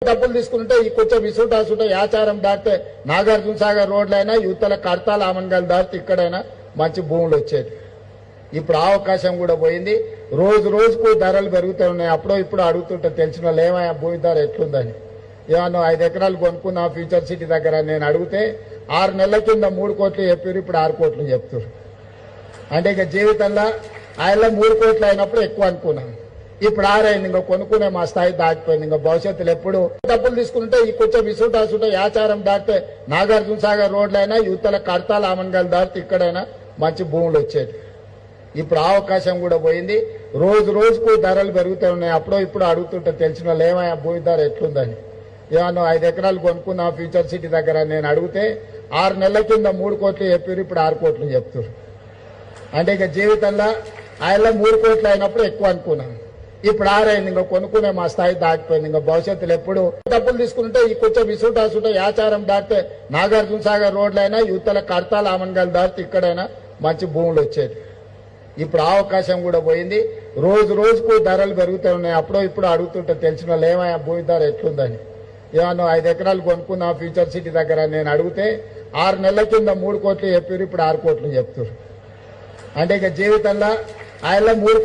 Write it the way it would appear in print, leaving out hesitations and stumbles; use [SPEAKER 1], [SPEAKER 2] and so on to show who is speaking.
[SPEAKER 1] డబ్బులు తీసుకుంటే ఈ కొంచెం విసుటాసుట యాచారం దాటితే నాగార్జున సాగర్ రోడ్లైనా యువతల కడతాల ఆమన్గాలు దాటితే ఇక్కడైనా మంచి భూములు వచ్చేది. ఇప్పుడు ఆ అవకాశం కూడా పోయింది. రోజు రోజుకు ధరలు పెరుగుతూ ఉన్నాయి. అప్పుడో ఇప్పుడు అడుగుతుంటే తెలిసిన వాళ్ళు ఏమయ్యా భూమి ధర ఎట్లుందని, ఏమన్నా 5 ఎకరాలు కొనుక్కున్నా ఫ్యూచర్ సిటీ దగ్గర నేను అడిగితే 6 నెలల కింద 3 కోట్లు చెప్పారు, ఇప్పుడు 6 కోట్లు చెప్తారు. అంటే ఇక జీవితంలో ఆయన 3 కోట్లు అయినప్పుడు ఎక్కువ అనుకున్నాను, ఇప్పుడు 6 అయింది. ఇంకా కొనుక్కునే మా స్థాయి దాటిపోయింది. ఇంకా భవిష్యత్తులో ఎప్పుడు డబ్బులు తీసుకుంటే ఈ కొంచెం విసుటాసుట యాచారం దాటితే నాగార్జున సాగర్ రోడ్లైనా యువతల కడతాల ఆమన్గాలు దాటితే ఇక్కడైనా మంచి భూములు వచ్చేది. ఇప్పుడు ఆ అవకాశం కూడా పోయింది. రోజు రోజుకు ధరలు పెరుగుతూ ఉన్నాయి. అప్పుడో ఇప్పుడు అడుగుతుంటే తెలిసిన వాళ్ళు ఏమయ్యా భూమి ధర ఎట్లుందని, ఏమన్నా 5 ఎకరాలు కొనుక్కున్నా ఫ్యూచర్ సిటీ దగ్గర నేను అడిగితే 6 నెలల కింద 3 కోట్లు చెప్పారు, ఇప్పుడు 6 కోట్లు చెప్తారు. అంటే ఇక జీవితంలో ఆయన 3 కోట్లు అయినప్పుడు ఎక్కువ అనుకున్నాను, ఇప్పుడు 6 అయింది. ఇంకా కొనుక్కునే మా స్థాయి దాటిపోయింది. ఇంకా భవిష్యత్తులో ఎప్పుడు డబ్బులు తీసుకుంటే ఈ కొంచెం విసుటాసుట యాచారం దాటితే నాగార్జున సాగర్ రోడ్లైనా యువతల కడతాల ఆమన్గాలు దాటితే ఇక్కడైనా మంచి భూములు వచ్చేది. ఇప్పుడు ఆ అవకాశం కూడా పోయింది. రోజు రోజుకు ధరలు పెరుగుతూ ఉన్నాయి. అప్పుడో ఇప్పుడు అడుగుతుంటే తెలిసిన వాళ్ళు ఏమయ్యా భూమి ధర ఎట్లుందని, ఏమన్నా 5 ఎకరాలు కొనుక్కున్నా ఫ్యూచర్ సిటీ దగ్గర నేను అడిగితే 6 నెలల కింద 3 కోట్లు చెప్పారు, ఇప్పుడు 6 కోట్లు చెప్తారు. అంటే ఇక జీవితంలో ఆయన 3